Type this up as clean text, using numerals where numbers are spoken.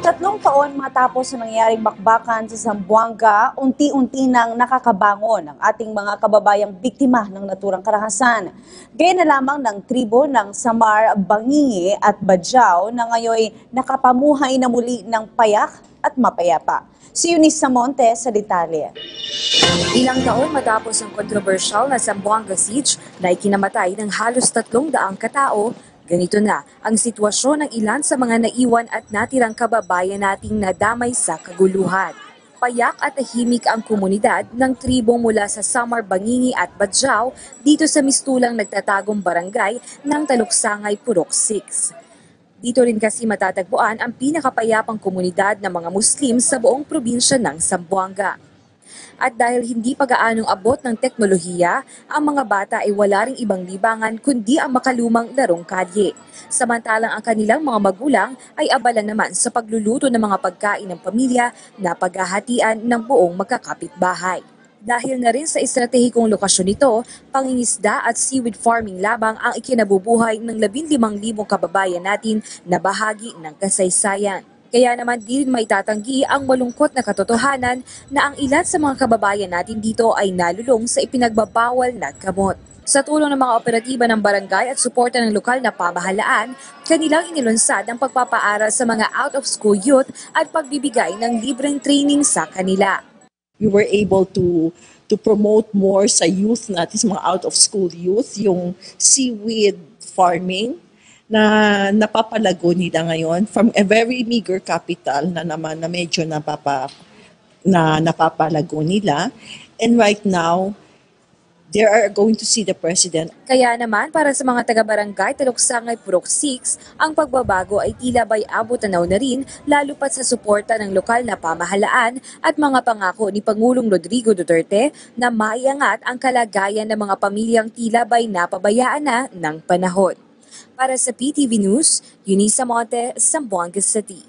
3 taon matapos na nangyaring bakbakan sa Zamboanga, unti-unti nang nakakabangon ang ating mga kababayang biktima ng naturang karahasan. Gaya na lamang ng tribo ng Samar, Bangingi at Bajau na ngayon nakapamuhay na muli ng payak at mapayapa. Si Eunice Samonte sa detalye. Ilang taon matapos ang kontrobersyal na Zamboanga Siege na ikinamatay ng halos 300 katao, ganito na ang sitwasyon ng ilan sa mga naiwan at natirang kababayan nating nadamay sa kaguluhan. Payak at tahimik ang komunidad ng tribo mula sa Samar, Bangingi at Bajau dito sa mistulang nagtatagong barangay ng Taluksangay, Purok 6. Dito rin kasi matatagpuan ang pinakapayapang komunidad ng mga Muslim sa buong probinsya ng Zamboanga. At dahil hindi pag-aanong abot ng teknolohiya, ang mga bata ay wala ring ibang libangan kundi ang makalumang larong kalye. Samantalang ang kanilang mga magulang ay abala naman sa pagluluto ng mga pagkain ng pamilya na paghahatian ng buong magkakapitbahay. Dahil na rin sa estratehikong lokasyon nito, pangingisda at seaweed farming labang ang ikinabubuhay ng 15,000 kababayan natin na bahagi ng kasaysayan. Kaya naman di rin maitatanggi ang malungkot na katotohanan na ang ilan sa mga kababayan natin dito ay nalulong sa ipinagbabawal na gamot. Sa tulong ng mga operatiba ng barangay at suporta ng lokal na pamahalaan, kanilang inilunsad ang pagpapaaral sa mga out-of-school youth at pagbibigay ng libreng training sa kanila. We were able to promote more sa youth natin, sa mga out-of-school youth, yung seaweed farming, na napapalago nila ngayon from a very meager capital na naman na medyo napapalago nila. And right now, they are going to see the President. Kaya naman para sa mga taga-barangay Taluksangay, Purok 6, ang pagbabago ay tila ba'y abot-tanaw na rin lalo pat sa suporta ng lokal na pamahalaan at mga pangako ni Pangulong Rodrigo Duterte na maiangat ang kalagayan ng mga pamilyang tila ba'y napabayaan na ng panahon. Para sa PTV News, Eunice Samonte, Zamboanga City.